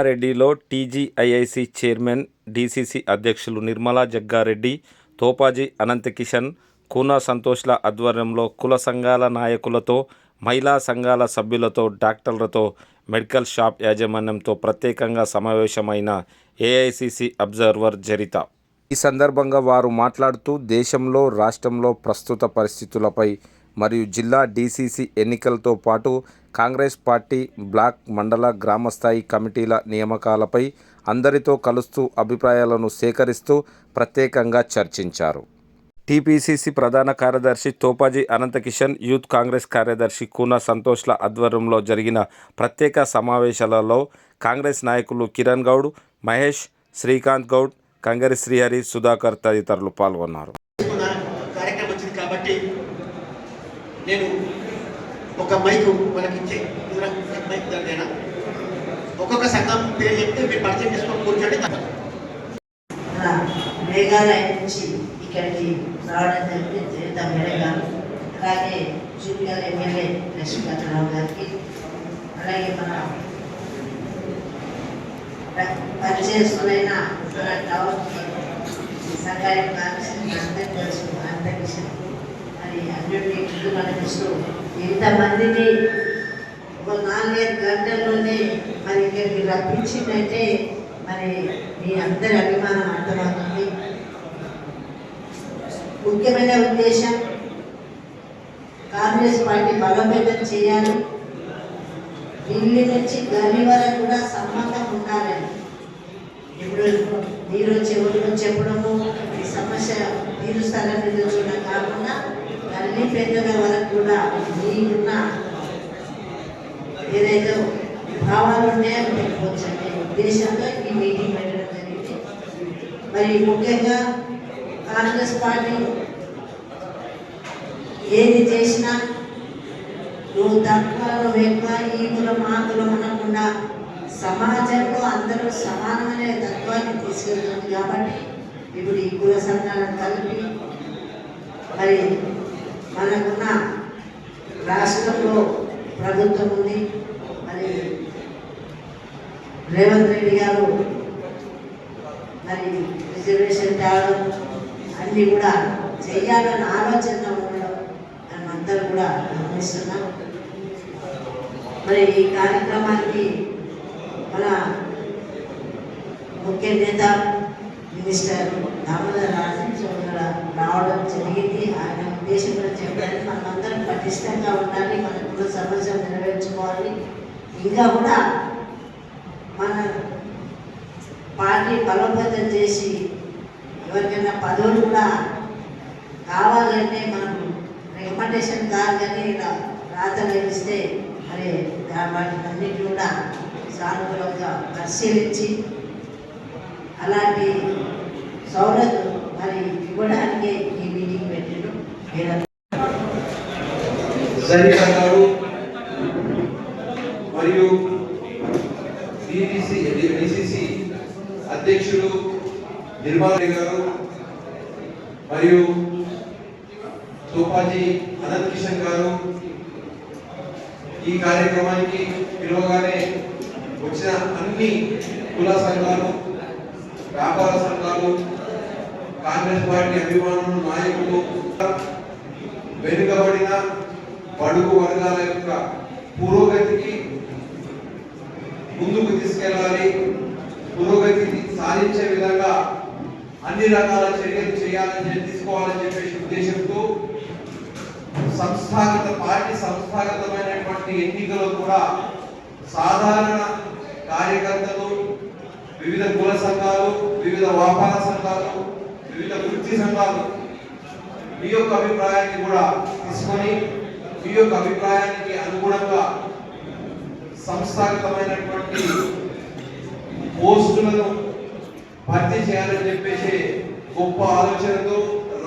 రెడ్డిలో TGIIC chairman, DCC అధ్యక్షులు నిర్మలా జగ్గారెడ్డి, తోపాజీ అనంతకిషన్, కూనా సంతోష్ల ఆధ్వర్యంలో కుల సంఘాల నాయకులతో, మహిళా సంఘాల సభ్యులతో, డాక్టర్లతో, మెడికల్ షాప్ యాజమాన్యంతో ప్రత్యేకంగా సమావేశమైన ఏఐసిసి అబ్జర్వర్ జరిత. ఈ సందర్భంగా వారు మాట్లాడుతూ దేశంలో, రాష్ట్రంలో ప్రస్తుత పరిస్థితులపై మరియు జిల్లా డీసీసీ ఎన్నికలతో పాటు కాంగ్రెస్ పార్టీ బ్లాక్, మండల, గ్రామస్థాయి కమిటీల నియామకాలపై అందరితో కలుస్తూ అభిప్రాయాలను సేకరిస్తూ ప్రత్యేకంగా చర్చించారు. టీపీసీసీ ప్రధాన కార్యదర్శి తోపాజీ అనంతకిషన్, యూత్ కాంగ్రెస్ కార్యదర్శి కూనా సంతోష్ల ఆధ్వర్యంలో జరిగిన ప్రత్యేక సమావేశాలలో కాంగ్రెస్ నాయకులు కిరణ్ గౌడ్, మహేష్, శ్రీకాంత్ గౌడ్, కంగరి శ్రీహరి, సుధాకర్ తదితరులు పాల్గొన్నారు. నేను ఒక మైకు మనకిచ్చే మైక్ దగ్గర ఒక్కొక్క సంఘం పేరు చెప్తే మీరు పరిచయం చేసుకొని కూర్చోండి. మేఘాలయ నుంచి ఇక్కడికి రావడం జరిగింది జరిత మేడం గారు, అలాగే జూనియర్ ఎమ్మెల్యే లక్ష్మీకాంతరావు గారికి, అలాగే మన పరిచయస్తులైన మన టవర్ సంఘాయం కాంగ్రెస్ అందరికీ తెలుసు అంతకిషన్ మరి అన్నింటినీ ముందు కనిపిస్తూ ఇంతమందిని ఒక 4-5 గంటల్లోనే మరి ఇక్కడికి రప్పించిందంటే మరి మీ అందరి అభిమానం అర్థమవుతుంది. ముఖ్యమైన ఉద్దేశం కాంగ్రెస్ పార్టీ బలోపేతం చేయాలి, ఢిల్లీ నుంచి గల్లీ వరకు కూడా సంబంధం ఉండాలని. ఇప్పుడు మీరు చెప్పడము ఈ సమస్య తీరుస్తారని చూడడం కాకుండా గల్లీ పెద్దల వరకు కూడా మీకున్న ఏదైతే భావాలు ఉన్నాయో పెట్టుకోవచ్చు అనే ఉద్దేశంతో ఈ మీటింగ్ పెట్టడం జరిగింది. మరి ముఖ్యంగా కాంగ్రెస్ పార్టీ ఏది చేసినా నువ్వు తక్కువ నువ్వు ఎక్కువ, ఈ కులం ఆ కులం అనకుండా సమాజంలో అందరూ సమానమనే తత్వాన్ని తీసుకెళ్తుంది. కాబట్టి ఇప్పుడు ఈ కుల సంఘాలను కలిపి మరి మనకున్న రాష్ట్రంలో ప్రభుత్వం ఉంది, మరి రేవంత్ రెడ్డి గారు మరి రిజర్వేషన్ తేవడం అన్నీ కూడా చెయ్యాలన్న ఆలోచన ఉండడం మనమందరూ కూడా గమనిస్తున్నాం. మరి ఈ కార్యక్రమానికి మన ముఖ్య నేత మినిస్టర్ దామోదర్ రావడం జరిగింది. ఆయన ఉద్దేశంలో చెప్పడానికి మనమందరం పటిష్టంగా ఉండాలి, మన కుల సమస్య నెరవేర్చుకోవాలి. ఇంకా కూడా మన పార్టీ బలోపేతం చేసి ఎవరికైనా పదవులు కూడా కావాలంటే మనం రికమెండేషన్ కాదు కానీ రాతలు ఇస్తే మరి వాటిని అన్నింటినీ కూడా సానుకూలంగా పరిశీలించి అలాంటి సౌలతులు మరి ఇవ్వడానికే ఈ మీటింగ్ పెట్టారు. మరియు డిసిసి అధ్యక్షులు నిర్మలా గారు మరియు తోపాజీ అనంత్ కిషన్ గారు ఈ కార్యక్రమానికి పిలువగానే వచ్చిన అన్ని కుల సంఘాలు, వ్యాపార సంఘాలు, కాంగ్రెస్ పార్టీ అభిమానులు, నాయకులు, వెనుకబడిన బడుగు వర్గాల యొక్క పురోగతికి ముందుకు తీసుకెళ్ళాలి, పురోగతిని సాధించే విధంగా అన్ని రకాల చర్యలు చేయాలని తీసుకోవాలని చెప్పేసి ఉద్దేశంతో సంస్థాగతమైనటువంటి ఎన్నికలు కూడా సాధారణ కార్యకర్తలు, వివిధ కుల సంఘాలు, వివిధ వ్యాపార సంఘాలు, వివిధ వృత్తి సంఘాలు మీ యొక్క అభిప్రాయాన్ని కూడా తీసుకొని మీ యొక్క అభిప్రాయానికి అనుగుణంగా సంస్థాగతమైనటువంటి పోస్టులను భర్తీ చేయాలని చెప్పేసి గొప్ప ఆలోచనతో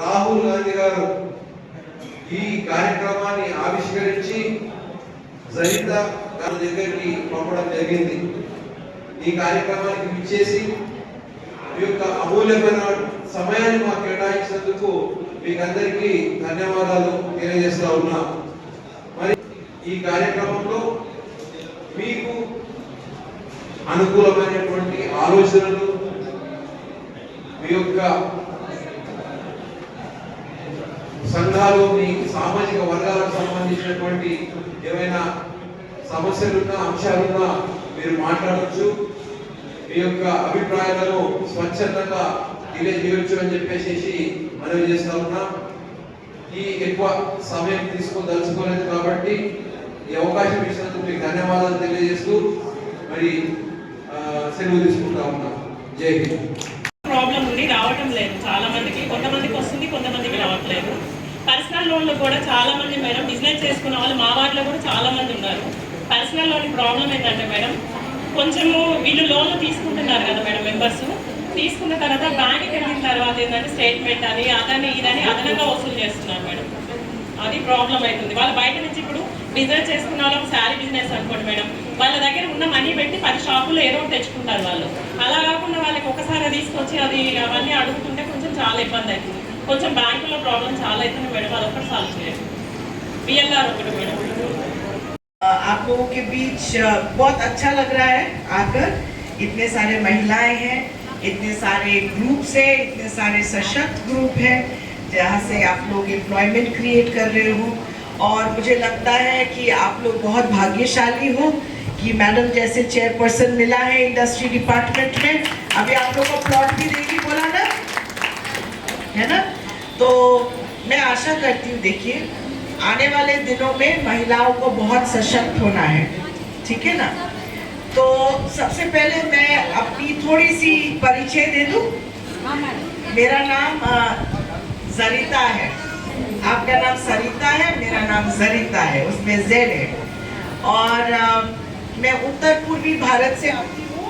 రాహుల్ గాంధీ గారు ఈ కార్యక్రమాన్ని ఆవిష్కరించి జరిత గారి దగ్గరికి పంపడం జరిగింది. ఈ కార్యక్రమానికి విచ్చేసి మీ యొక్క అమూల్యమైన సమయాన్ని మాకు కేటాయించినందుకు మీకు అందరికీ ధన్యవాదాలు తెలియజేస్తా ఉన్నా. మరి ఈ కార్యక్రమంలో మీకు అనుకూలమైనటువంటి ఆలోచనలు, మీ యొక్క సంఘాలు, మీ సామాజిక వర్గాలకు సంబంధించినటువంటి ఏమైనా సమస్యలున్నా అంశాలున్నా మీరు మాట్లాడవచ్చు. మీ యొక్క అభిప్రాయాలను స్వచ్ఛందంగా తెలియజేయవచ్చు అని చెప్పేసి మనవి చేస్తా ఉన్నాం. ఈ ఎక్కువ సమయం తీసుకోదలుచుకోలేదు కాబట్టి ఈ అవకాశం ఇచ్చినందుకు మీకు ధన్యవాదాలు తెలియజేస్తూ మరి సెలవు తీసుకుంటా ఉన్నాం. జై హింద్. ప్రాబ్లం ఉండి రావటం లేదు చాలా మందికి, కొంతమందికి వస్తుంది, కొంతమందికి రావట్లేదు. పర్సనల్ లోన్లు కూడా చాలా మంది మేడం బిజినెస్ చేసుకున్న వాళ్ళు మా వార్డులో కూడా చాలా మంది ఉన్నారు. పర్సనల్ లోన్ ప్రాబ్లం ఏంటంటే మేడం కొంచెము వీళ్ళు లోన్లు తీసుకుంటున్నారు కదా మేడం, మెంబర్స్ తీసుకున్న తర్వాత బ్యాంక్కి వెళ్ళిన తర్వాత ఏంటంటే స్టేట్మెంట్ అని అదని ఇదని అదనంగా వసూలు చేస్తున్నారు మేడం. అది ప్రాబ్లం అవుతుంది. వాళ్ళు బయట నుంచి ఇప్పుడు బిజినెస్ చేసుకున్న వాళ్ళకి శారీ బిజినెస్ అనుకోండి మేడం, వాళ్ళ దగ్గర ఉన్న మనీ పెట్టి 10 షాపుల్లో ఏదో తెచ్చుకుంటారు వాళ్ళు. అలా కాకుండా వాళ్ళకి ఒకసారి తీసుకొచ్చి అది అవన్నీ అడుగుతుంటే కొంచెం చాలా ఇబ్బంది అవుతుంది. కొంచెం బ్యాంకులో ప్రాబ్లం చాలా అవుతుంది మేడం, అది ఒకటి సాల్వ్ చేయాలి. బిఎల్ఆర్ ఒకటి మేడం. आप लोगों के बीच बहुत अच्छा लग रहा है आकर। इतने सारे महिलाएं हैं, इतने सारे ग्रुप्स हैं, इतने सारे सशक्त ग्रुप हैं जहाँ से आप लोग एम्प्लॉयमेंट क्रिएट कर रहे हो। और मुझे लगता है कि आप लोग बहुत भाग्यशाली हो कि मैडम जैसे चेयरपर्सन मिला है इंडस्ट्री डिपार्टमेंट में। अभी आप लोग को प्लॉट भी देगी बोला ना, है ना? तो मैं आशा करती हूँ, देखिए आने वाले दिनों में महिलाओं को बहुत सशक्त होना है, ठीक है ना? तो सबसे पहले मैं अपनी थोड़ी सी परिचय दे दूं। मेरा नाम जरिता है, आपका नाम सरिता है, मेरा नाम जरिता है, उसमें जेड है। और मैं उत्तर पूर्वी भारत से आती हूँ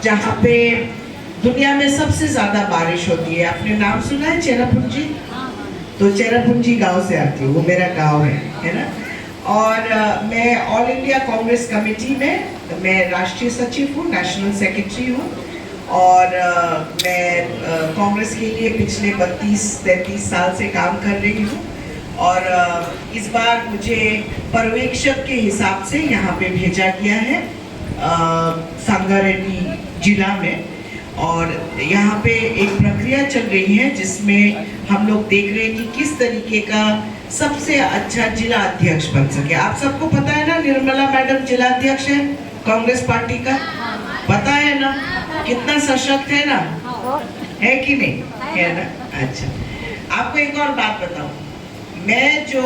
जहाँ पे दुनिया में सबसे ज्यादा बारिश होती है। आपने नाम सुना है चेरापूंजी? तो चेरापूंजी गांव से आती हूँ, वो मेरा गांव है ना? और मैं ऑल इंडिया कांग्रेस कमेटी में मैं राष्ट्रीय सचिव हूँ, नेशनल सेक्रेटरी हूँ। और मैं कांग्रेस के लिए पिछले 32-33 साल से काम कर रही हूँ। और इस बार मुझे पर्यवेक्षक के हिसाब से यहाँ पे भेजा गया है संगारेड्डी जिला में। और यहाँ पे एक प्रक्रिया चल रही है जिसमें हम लोग देख रहे हैं कि किस तरीके का सबसे अच्छा जिला अध्यक्ष बन सके। आप सबको पता है ना, निर्मला मैडम जिला अध्यक्ष है कांग्रेस पार्टी का, पता है ना? कितना सशक्त है ना, है कि नहीं, है ना? अच्छा, आपको एक और बात बताऊं, मैं जो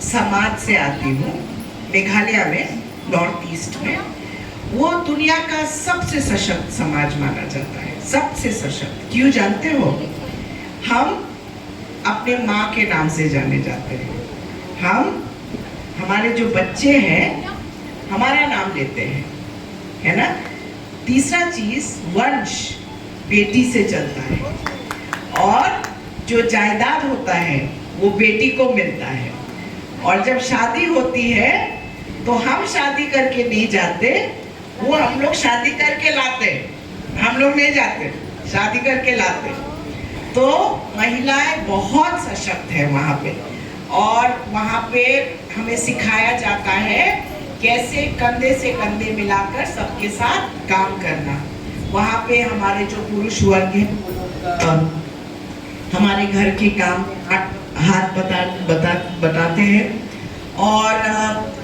समाज से आती हूँ मेघालय में, नॉर्थ ईस्ट में, वो दुनिया का सबसे सशक्त समाज माना जाता है, सबसे सशक्त। क्यों जानते हो? हम अपने माँ के नाम से जाने जाते हैं। हम, हमारे जो बच्चे हैं हमारा नाम लेते हैं, है ना? तीसरा चीज, वंश बेटी से चलता है। और जो जायदाद होता है वो बेटी को मिलता है। और जब शादी होती है तो हम शादी करके नहीं जाते, वो हम लोग शादी करके लाते, हम लोग नहीं जाते, शादी करके लाते। तो महिलाएं बहुत सशक्त है वहाँ पे। और वहाँ पे हमें सिखाया जाता है कैसे कंधे से कंधे मिलाकर सबके साथ काम करना। वहाँ पे हमारे जो पुरुष वर्ग है हमारे घर के काम हाथ बताते हैं। और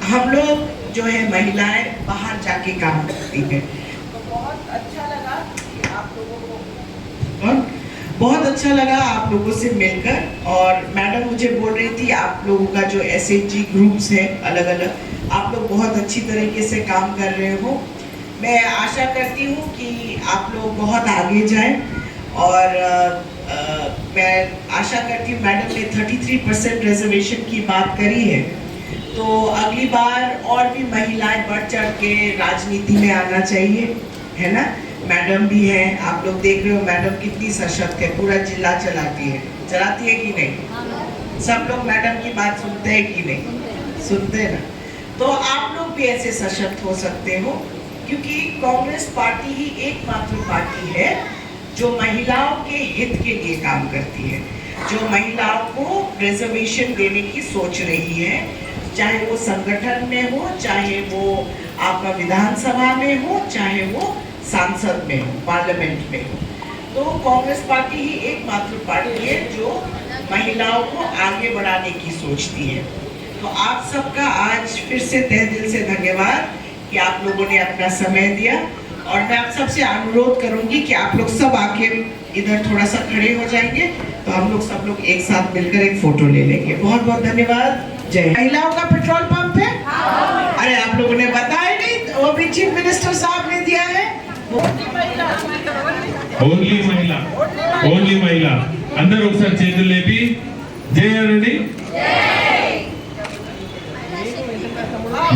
हम लोग जो है महिलाएं बाहर जाके काम करती हैं। तो बहुत अच्छा लगा आप लोगों को, बहुत अच्छा लगा आप लोगों से मिलकर। और मैडम मुझे बोल रही थी आप लोगों का जो एसएचजी ग्रुप्स है अलग अलग, आप लोग बहुत अच्छी तरीके से काम कर रहे हो। मैं आशा करती हूँ कि आप लोग बहुत आगे जाएं। और मैं आशा करती हूँ, मैडम ने 33% रिजर्वेशन की बात करी है, तो अगली बार और भी महिलाएं बढ़ चढ़ के राजनीति में आना चाहिए, है ना? मैडम भी है, आप लोग देख रहे हो मैडम कितनी सशक्त है, पूरा जिला चलाती है कि नहीं? सब लोग मैडम की बात सुनते हैं कि नहीं? सुनते हैं ना? तो आप लोग भी ऐसे सशक्त हो सकते हो, क्योंकि कांग्रेस पार्टी ही एकमात्र पार्टी है जो महिलाओं के हित के लिए काम करती है, जो महिलाओं को रिजर्वेशन देने की सोच रही है, चाहे वो संगठन में हो, चाहे वो आपका विधानसभा में हो, चाहे वो सांसद में हो, पार्लियामेंट में हो। तो कांग्रेस पार्टी ही एकमात्र पार्टी है जो महिलाओं को आगे बढ़ाने की सोचती है। तो आप सबका आज फिर से तहे दिल से धन्यवाद कि आप लोगों ने अपना समय दिया, और मैं आप सबसे अनुरोध करूंगी कि आप लोग सब आके इधर थोड़ा सा खड़े हो जाएंगे, तो हम लोग सब लोग एक साथ मिलकर एक फोटो ले लेंगे। बहुत बहुत धन्यवाद। जय। महिलाओं का पेट्रोल पंप है? अरे आप लोगों ने बताया नहीं, वो भी चीफ मिनिस्टर साहब ने दिया है। ఓన్లీ మహిళ అందరూ ఒకసారి చేతులు లేపి జై అనండి.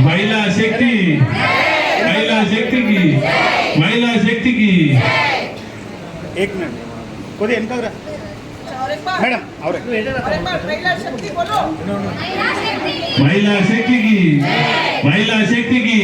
మహిళా శక్తి, మహిళా శక్తికి, మహిళా శక్తికి. एक मिनट कोई इनका मैडम और మహిళా శక్తికి, మహిళా శక్తికి.